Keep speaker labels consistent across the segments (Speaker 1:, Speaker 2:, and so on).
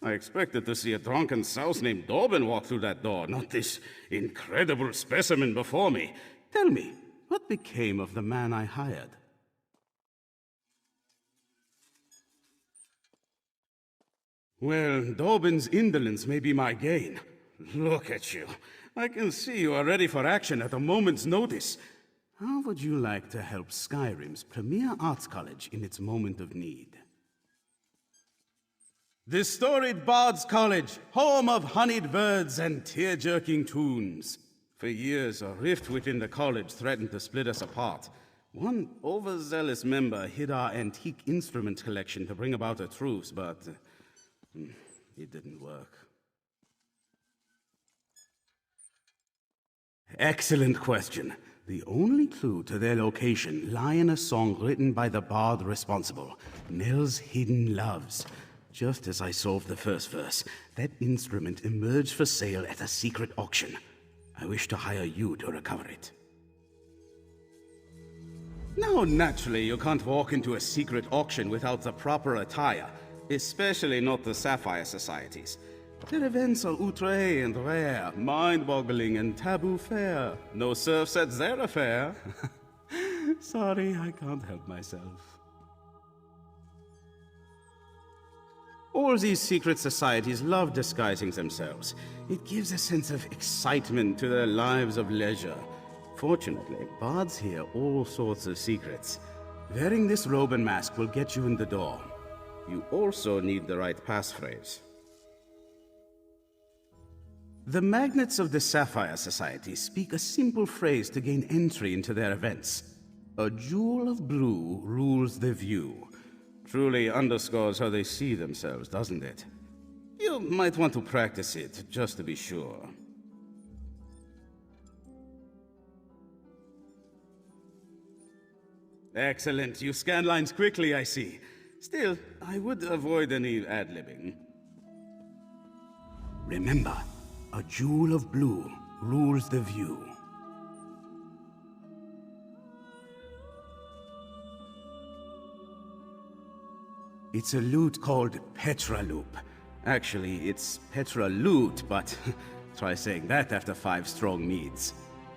Speaker 1: I expected to see a drunken souse named Dobbin walk through that door, not this incredible specimen before me. Tell me, what became of the man I hired? Well, Dobbin's indolence may be my gain. Look at you. I can see you are ready for action at a moment's notice. How would you like to help Skyrim's premier arts college in its moment of need? The storied Bards College, home of honeyed birds and tear-jerking tunes. For years, a rift within the college threatened to split us apart. One overzealous member hid our antique instrument collection to bring about a truce, but it didn't work. Excellent question. The only clue to their location lie in a song written by the bard responsible, Nell's Hidden Loves. Just as I solved the first verse, that instrument emerged for sale at a secret auction. I wish to hire you to recover it. Now, naturally, you can't walk into a secret auction without the proper attire, especially not the Sapphire Societies. Their events are outre and rare, mind-boggling and taboo fair. No serfs at their affair. Sorry, I can't help myself. All these secret societies love disguising themselves. It gives a sense of excitement to their lives of leisure. Fortunately, bards hear all sorts of secrets. Wearing this robe and mask will get you in the door. You also need the right passphrase. The magnates of the Sapphire Society speak a simple phrase to gain entry into their events. A jewel of blue rules the view. Truly underscores how they see themselves, doesn't it? You might want to practice it, just to be sure. Excellent. You scan lines quickly, I see. Still, I would avoid any ad-libbing. Remember, a jewel of blue rules the view. It's a lute called Petra Loop. Actually, it's Petra Lute, but try saying that after 5 strong meads.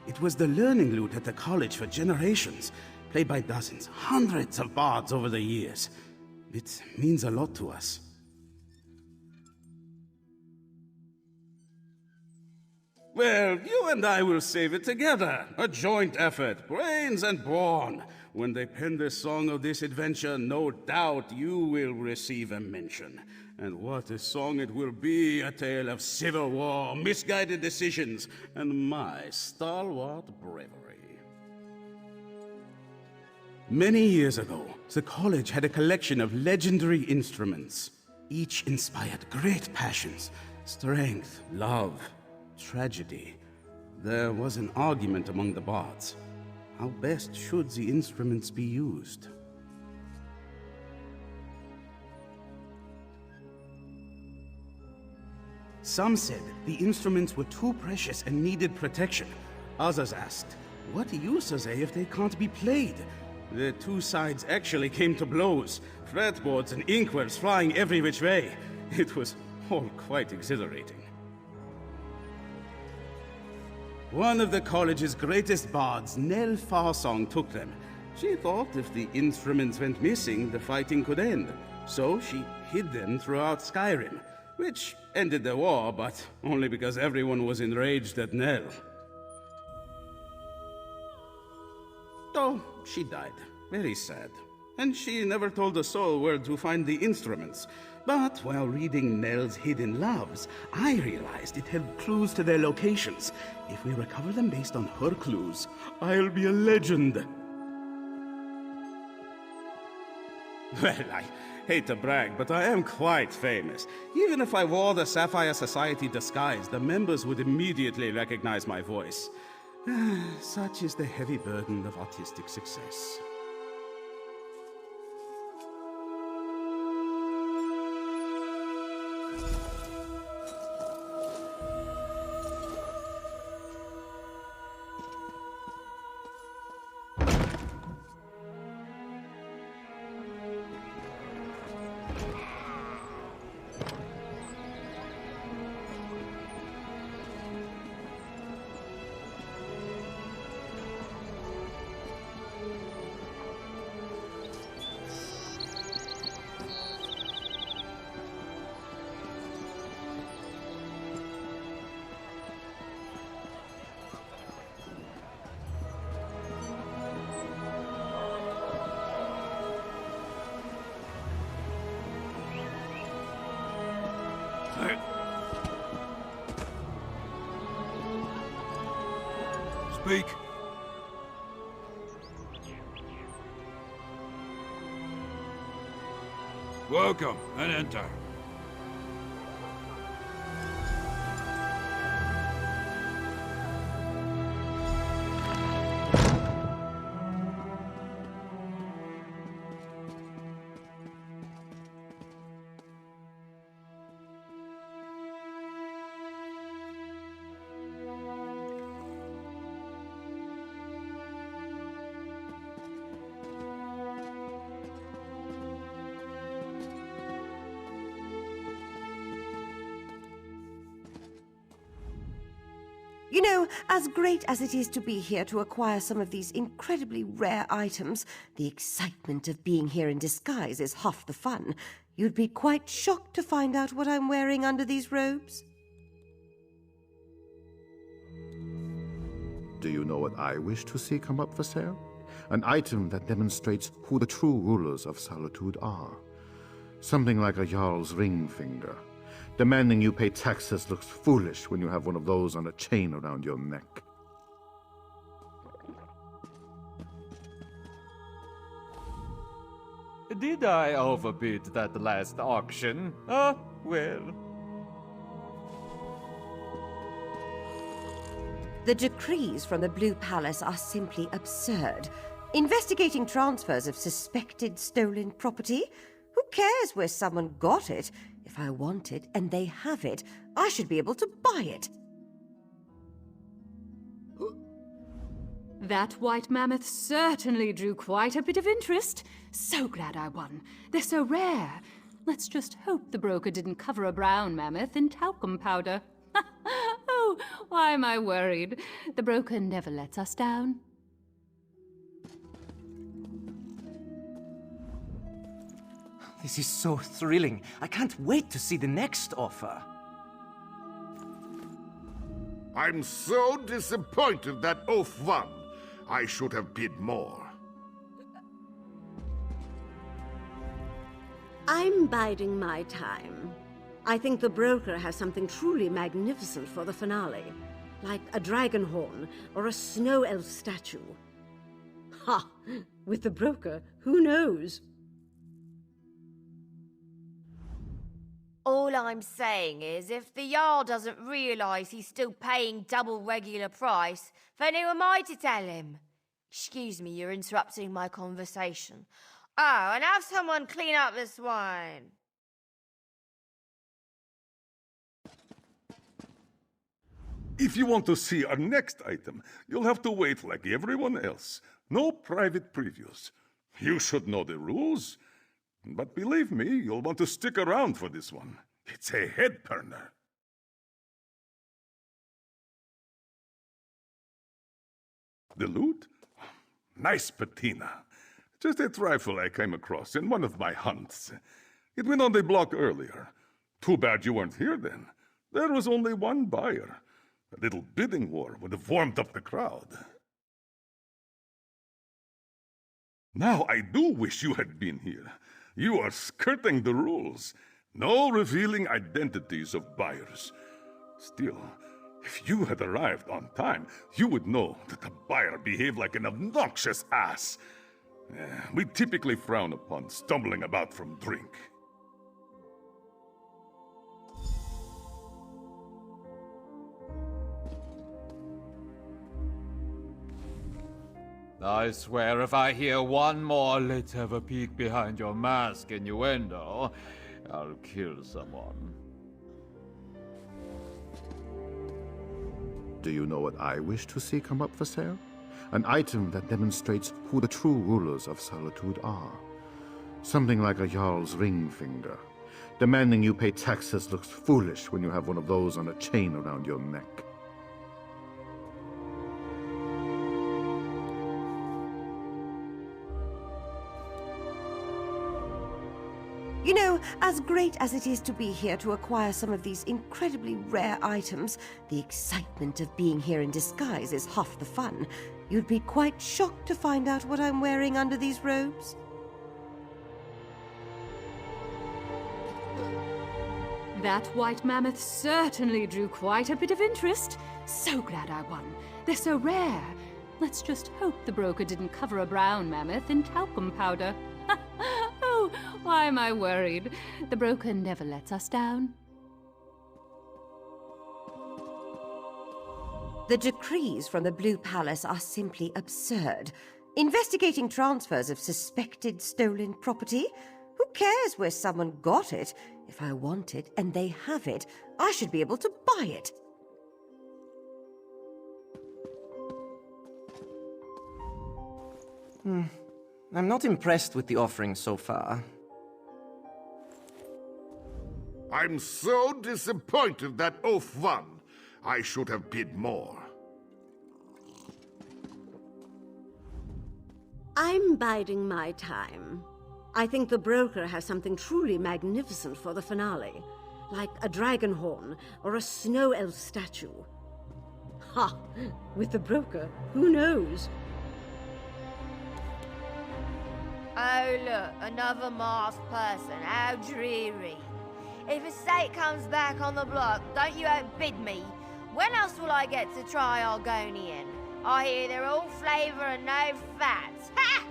Speaker 1: It was the learning lute at the college for generations, played by dozens, hundreds of bards over the years. It means a lot to us. Well, you and I will save it together. A joint effort, brains and brawn. When they pen the song of this adventure, no doubt you will receive a mention. And what a song it will be, a tale of civil war, misguided decisions, and my stalwart bravery. Many years ago, the college had a collection of legendary instruments. Each inspired great passions, strength, love, tragedy. There was an argument among the bards. How best should the instruments be used? Some said the instruments were too precious and needed protection. Others asked, what use are they if they can't be played? The two sides actually came to blows, fretboards and inkwells flying every which way. It was all quite exhilarating. One of the college's greatest bards, Nell Farsong, took them. She thought if the instruments went missing, the fighting could end. So she hid them throughout Skyrim, which ended the war, but only because everyone was enraged at Nell. Oh, she died. Very sad. And she never told a soul where to find the instruments. But while reading Nell's Hidden Loves, I realized it held clues to their locations. If we recover them based on her clues, I'll be a legend. Well, I hate to brag, but I am quite famous. Even if I wore the Sapphire Society disguise, the members would immediately recognize my voice. Such is the heavy burden of artistic success.
Speaker 2: Speak. Welcome, and enter.
Speaker 3: You know, as great as it is to be here to acquire some of these incredibly rare items, the excitement of being here in disguise is half the fun. You'd be quite shocked to find out what I'm wearing under these robes.
Speaker 4: Do you know what I wish to see come up for sale? An item that demonstrates who the true rulers of Solitude are. Something like a Jarl's ring finger. Demanding you pay taxes looks foolish when you have one of those on a chain around your neck.
Speaker 5: Did I overbid that last auction? Oh, well.
Speaker 3: The decrees from the Blue Palace are simply absurd. Investigating transfers of suspected stolen property? Who cares where someone got it? If I want it and they have it, I should be able to buy it.
Speaker 6: That white mammoth certainly drew quite a bit of interest. So glad I won. They're so rare. Let's just hope the broker didn't cover a brown mammoth in talcum powder. Oh, why am I worried? The broker never lets us down.
Speaker 7: This is so thrilling. I can't wait to see the next offer.
Speaker 8: I'm so disappointed that Oaf won. I should have bid more.
Speaker 9: I'm biding my time. I think the broker has something truly magnificent for the finale. Like a dragon horn or a snow elf statue. Ha! With the broker, who knows?
Speaker 10: All I'm saying is, if the Jarl doesn't realise he's still paying double regular price, then who am I to tell him? Excuse me, you're interrupting my conversation. Oh, and have someone clean up this wine.
Speaker 8: If you want to see our next item, you'll have to wait like everyone else. No private previews. You should know the rules. But believe me, you'll want to stick around for this one. It's a head-turner. The loot? Nice patina. Just a trifle I came across in one of my hunts. It went on the block earlier. Too bad you weren't here then. There was only one buyer. A little bidding war would have warmed up the crowd. Now I do wish you had been here. You are skirting the rules. No revealing identities of buyers. Still, if you had arrived on time, you would know that the buyer behaved like an obnoxious ass. We typically frown upon stumbling about from drink.
Speaker 5: I swear if I hear one more "let's have a peek behind your mask" innuendo, I'll kill someone.
Speaker 4: Do you know what I wish to see come up for sale? An item that demonstrates who the true rulers of Solitude are. Something like a Jarl's ring finger. Demanding you pay taxes looks foolish when you have one of those on a chain around your neck.
Speaker 3: You know, as great as it is to be here to acquire some of these incredibly rare items, the excitement of being here in disguise is half the fun. You'd be quite shocked to find out what I'm wearing under these robes.
Speaker 6: That white mammoth certainly drew quite a bit of interest. So glad I won. They're so rare. Let's just hope the broker didn't cover a brown mammoth in talcum powder. Oh, why am I worried? The broker never lets us down.
Speaker 3: The decrees from the Blue Palace are simply absurd. Investigating transfers of suspected stolen property? Who cares where someone got it? If I want it and they have it, I should be able to buy it.
Speaker 7: I'm not impressed with the offering so far.
Speaker 8: I'm so disappointed that Oaf won. I should have bid more.
Speaker 9: I'm biding my time. I think the broker has something truly magnificent for the finale, like a dragon horn or a snow elf statue. Ha! With the broker, who knows?
Speaker 10: Oh, look, another masked person. How dreary. If a state comes back on the block, don't you outbid me. When else will I get to try Argonian? I hear they're all flavour and no fats. Ha!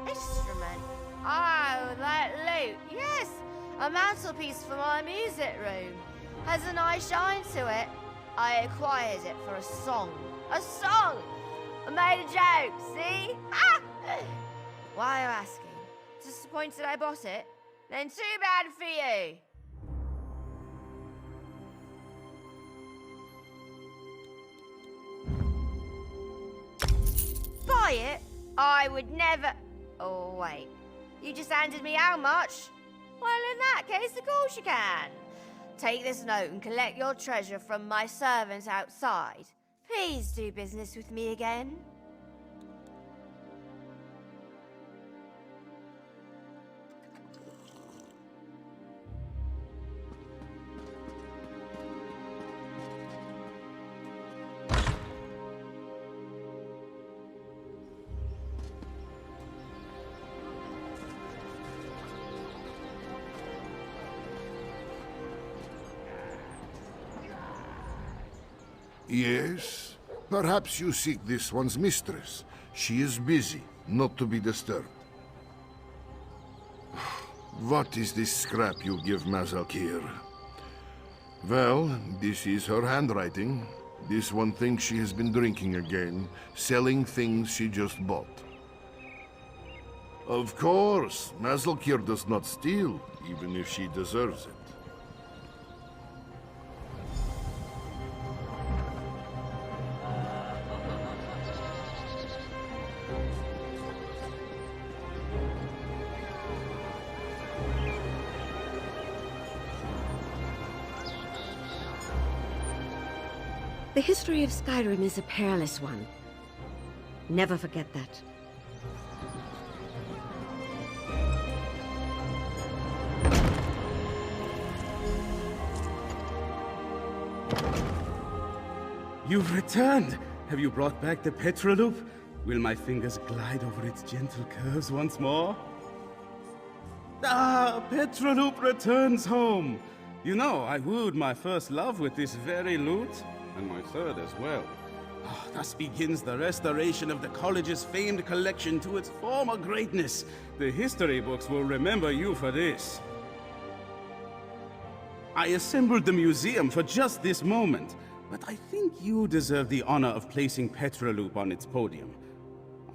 Speaker 10: Instrument. Oh, that loot. Yes, a mantelpiece for my music room. Has a nice shine to it. I acquired it for a song. A song! I made a joke, see? Ha! Why are you asking? Disappointed I bought it? Then too bad for you. Buy it? I would never... Oh, wait. You just handed me how much? Well, in that case, of course you can. Take this note and collect your treasure from my servants outside. Please do business with me again.
Speaker 8: Yes? Perhaps you seek this one's mistress. She is busy, not to be disturbed. What is this scrap you give Mazalkir? Well, this is her handwriting. This one thinks she has been drinking again, selling things she just bought. Of course, Mazalkir does not steal, even if she deserves it.
Speaker 9: The history of Skyrim is a perilous one. Never forget that.
Speaker 1: You've returned! Have you brought back the Petroloop? Will my fingers glide over its gentle curves once more? Ah, Petroloop returns home! You know, I wooed my first love with this very lute, and my third as well. Ah, thus begins the restoration of the college's famed collection to its former greatness. The history books will remember you for this. I assembled the museum for just this moment, but I think you deserve the honor of placing Petroloop on its podium.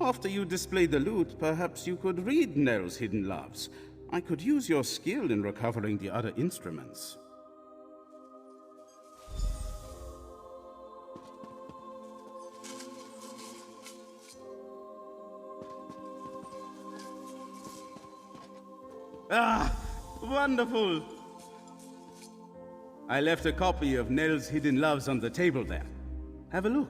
Speaker 1: After you display the lute, perhaps you could read Nell's hidden loves. I could use your skill in recovering the other instruments. Ah, wonderful! I left a copy of Nell's Hidden Loves on the table there. Have a look.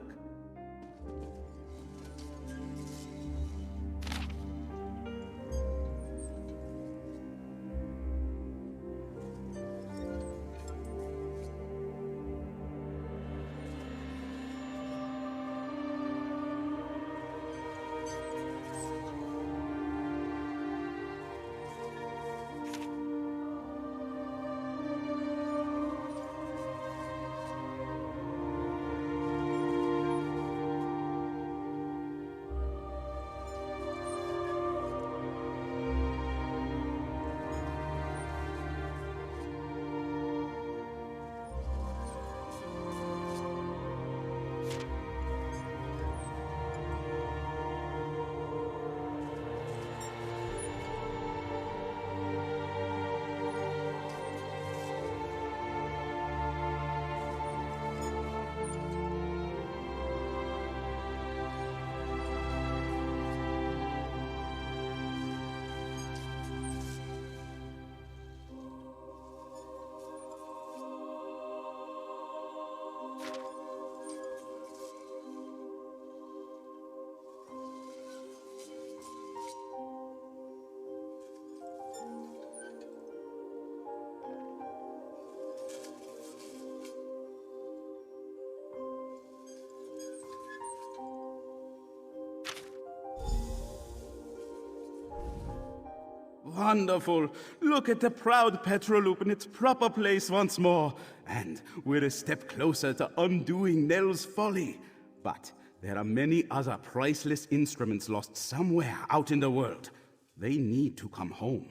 Speaker 1: Wonderful! Look at the proud Petroloop in its proper place once more. And we're a step closer to undoing Nell's folly. But there are many other priceless instruments lost somewhere out in the world. They need to come home.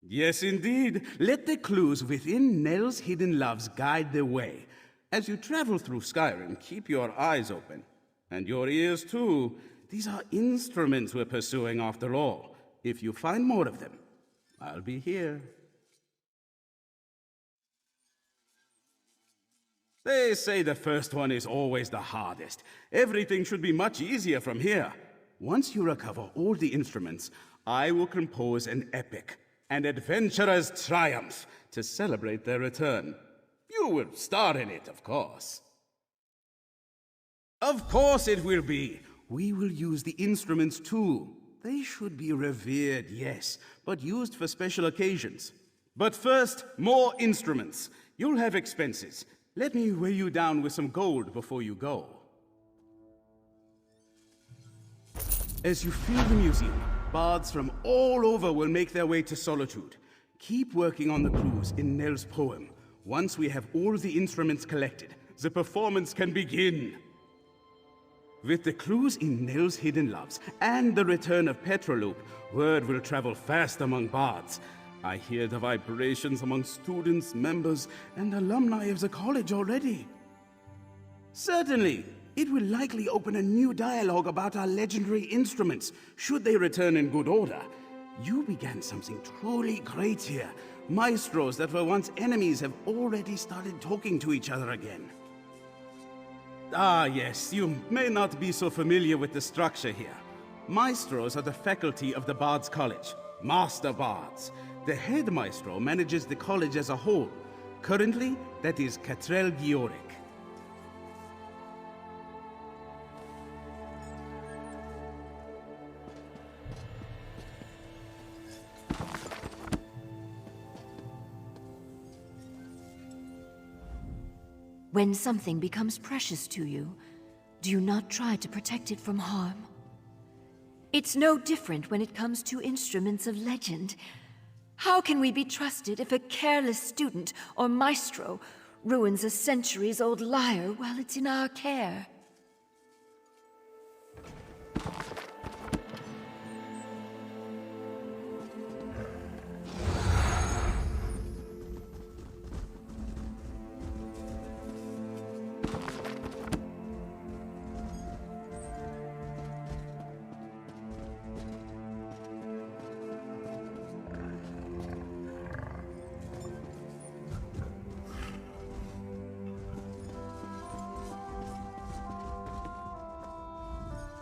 Speaker 1: Yes, indeed. Let the clues within Nell's Hidden Loves guide the way. As you travel through Skyrim, keep your eyes open. And your ears, too. These are instruments we're pursuing after all. If you find more of them, I'll be here. They say the first one is always the hardest. Everything should be much easier from here. Once you recover all the instruments, I will compose an epic, an adventurer's triumph, to celebrate their return. You will star in it, of course. Of course it will be. We will use the instruments too. They should be revered, yes, but used for special occasions. But first, more instruments. You'll have expenses. Let me weigh you down with some gold before you go. As you fill the museum, bards from all over will make their way to Solitude. Keep working on the clues in Nell's poem. Once we have all the instruments collected, the performance can begin. With the clues in Nell's Hidden Loves and the return of Petroloop, word will travel fast among bards. I hear the vibrations among students, members, and alumni of the college already. Certainly, it will likely open a new dialogue about our legendary instruments, should they return in good order. You began something truly great here. Maestros that were once enemies have already started talking to each other again. Ah, yes, you may not be so familiar with the structure here. Maestros are the faculty of the Bards College, Master Bards. The head maestro manages the college as a whole. Currently, that is Catrell Gioric.
Speaker 11: When something becomes precious to you, do you not try to protect it from harm? It's no different when it comes to instruments of legend. How can we be trusted if a careless student or maestro ruins a centuries-old lyre while it's in our care?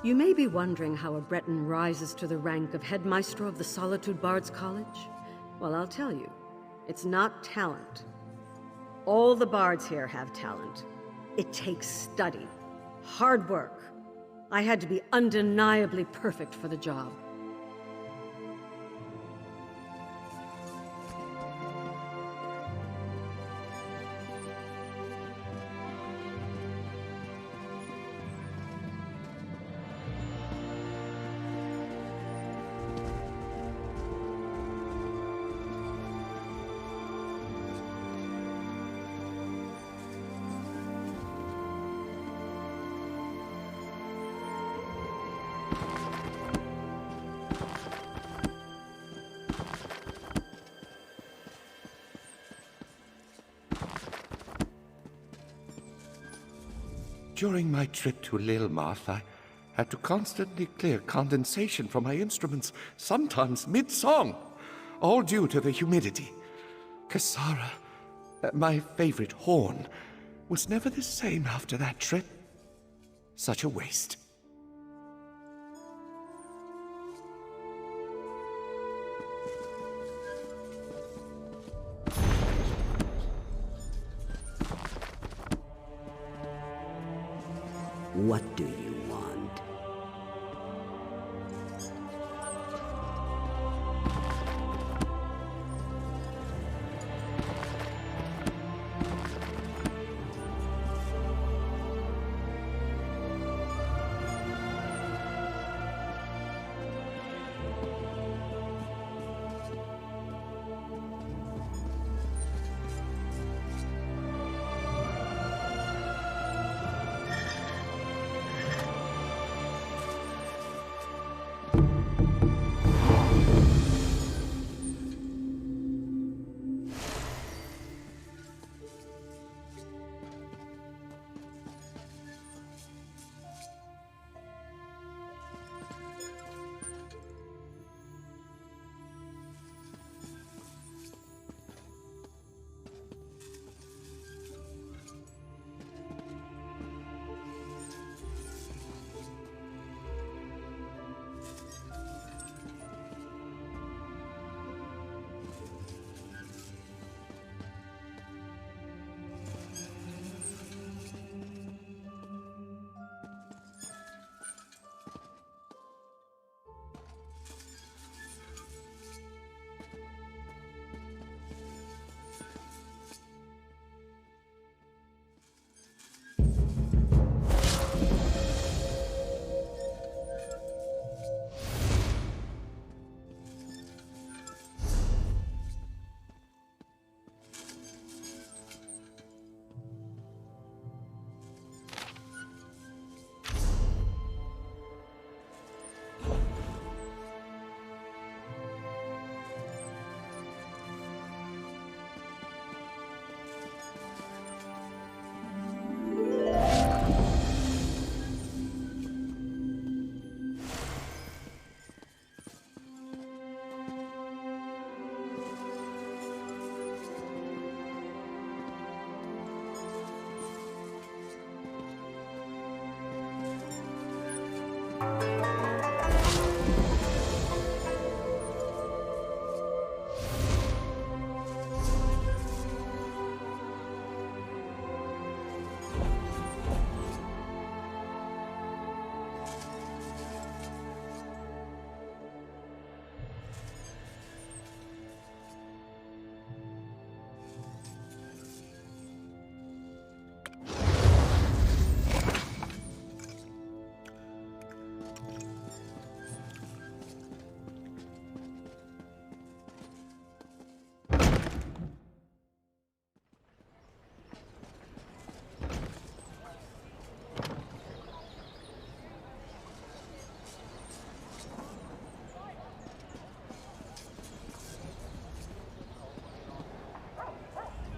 Speaker 9: You may be wondering how a Breton rises to the rank of headmaestro of the Solitude Bards College. Well, I'll tell you, it's not talent. All the bards here have talent. It takes study, hard work. I had to be undeniably perfect for the job.
Speaker 12: During my trip to Lilmarth, I had to constantly clear condensation from my instruments, sometimes mid-song, all due to the humidity. Cassara, my favorite horn, was never the same after that trip. Such a waste.
Speaker 9: What do you want?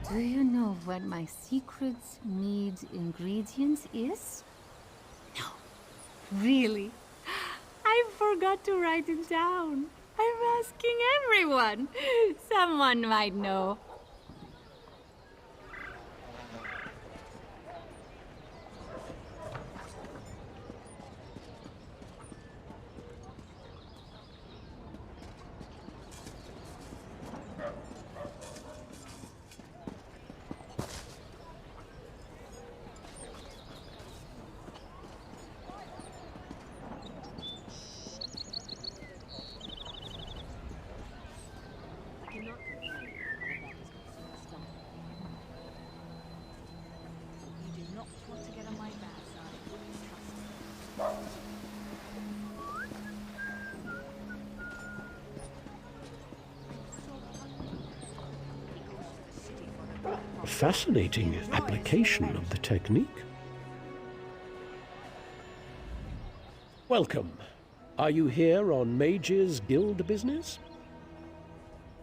Speaker 6: Do you know what my secret mead ingredient is? No. Really? I forgot to write it down. I'm asking everyone. Someone might know.
Speaker 13: A fascinating application of the technique. Welcome. Are you here on Mage's Guild business?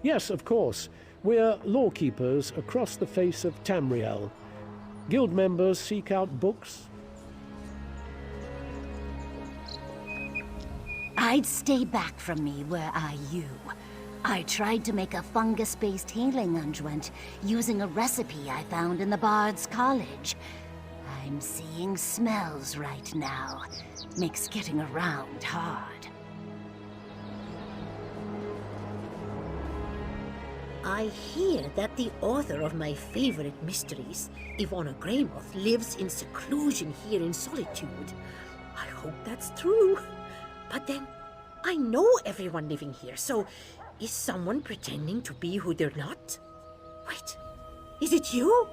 Speaker 13: Yes, of course. We're lawkeepers across the face of Tamriel. Guild members seek out books.
Speaker 14: I'd stay back from me were I you. I tried to make a fungus-based healing unguent using a recipe I found in the Bards' College. I'm seeing smells right now. Makes getting around hard.
Speaker 15: I hear that the author of my favorite mysteries, Ivana Greymoor, lives in seclusion here in Solitude. I hope that's true. But then, I know everyone living here, so is someone pretending to be who they're not? Wait, is it you?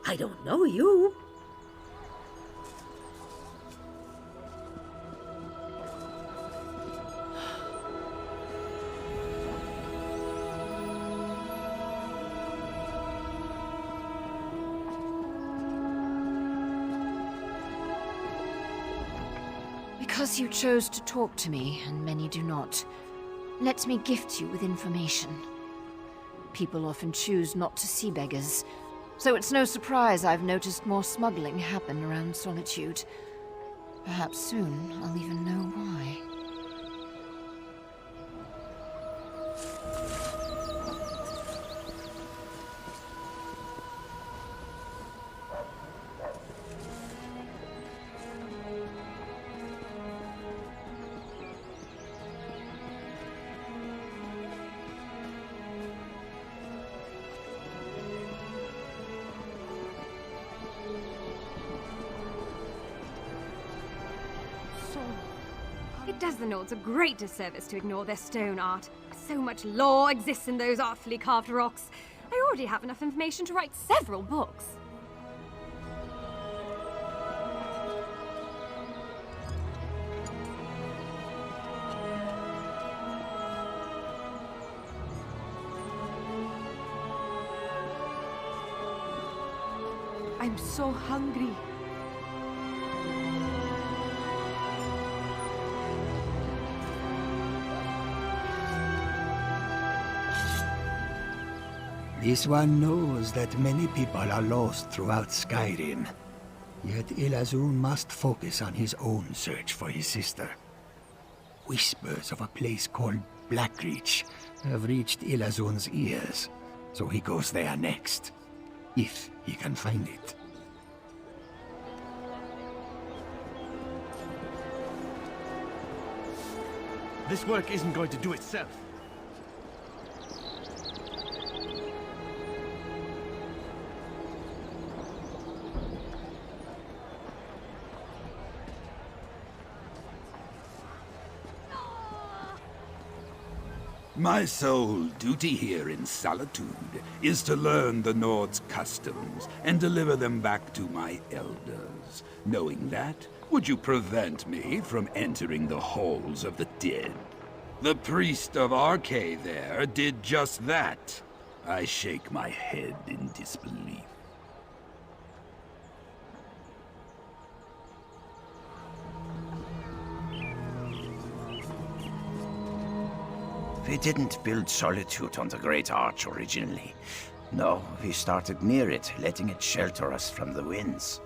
Speaker 15: I don't know you.
Speaker 11: Because you chose to talk to me, and many do not, let me gift you with information. People often choose not to see beggars, so it's no surprise I've noticed more smuggling happen around Solitude. Perhaps soon I'll even know why.
Speaker 16: It does the Nords a great disservice to ignore their stone art. So much lore exists in those artfully carved rocks. I already have enough information to write several books.
Speaker 3: I'm so hungry.
Speaker 17: This one knows that many people are lost throughout Skyrim. Yet Ilazun must focus on his own search for his sister. Whispers of a place called Blackreach have reached Ilazun's ears, so he goes there next, if he can find it.
Speaker 18: This work isn't going to do itself.
Speaker 2: My sole duty here in Solitude is to learn the Nord's customs and deliver them back to my elders. Knowing that, would you prevent me from entering the halls of the dead? The priest of Archay there did just that. I shake my head in disbelief.
Speaker 19: We didn't build Solitude on the Great Arch originally. No, we started near it, letting it shelter us from the winds.